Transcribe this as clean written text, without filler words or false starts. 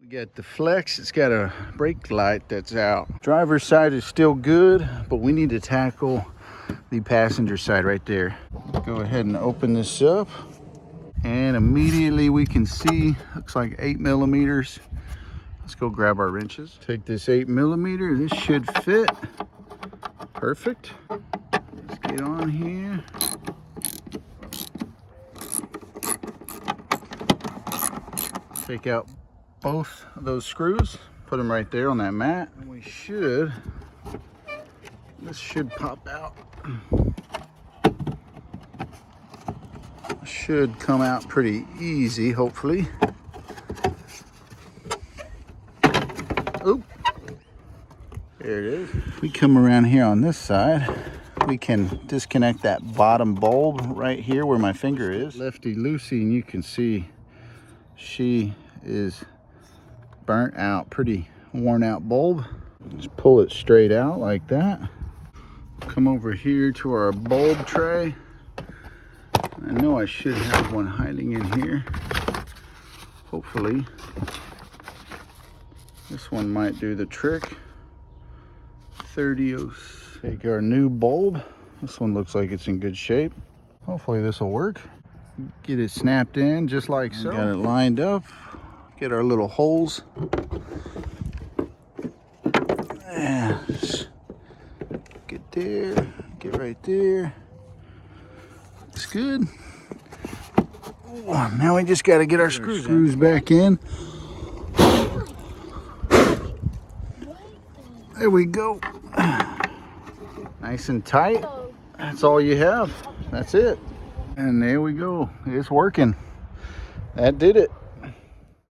We got the Flex. It's got a brake light that's out. Driver's side is still good, but we need to tackle the passenger side right there. Go ahead and open this up, and immediately we can see, looks like 8 millimeters. Let's go grab our wrenches. Take this 8 millimeter. This should fit. Perfect. Let's get on here. Take out both of those screws, put them right there on that mat, and this should pop out. Should come out pretty easy, hopefully. Oop. There it is. If we come around here on this side, we can disconnect that bottom bulb right here where my finger is. Lefty Lucy, and you can see she is burnt out, pretty worn out bulb. Just pull it straight out like that. Come over here to our bulb tray. I know I should have one hiding in here. Hopefully. This one might do the trick. 30. Take our new bulb. This one looks like it's in good shape. Hopefully this will work. Get it snapped in just like so. Got it lined up. Get our little holes. Yeah. Get there. Get right there. Looks good. Ooh, now we just got to get our screws back in. There we go. Nice and tight. That's all you have. That's it. And there we go. It's working. That did it.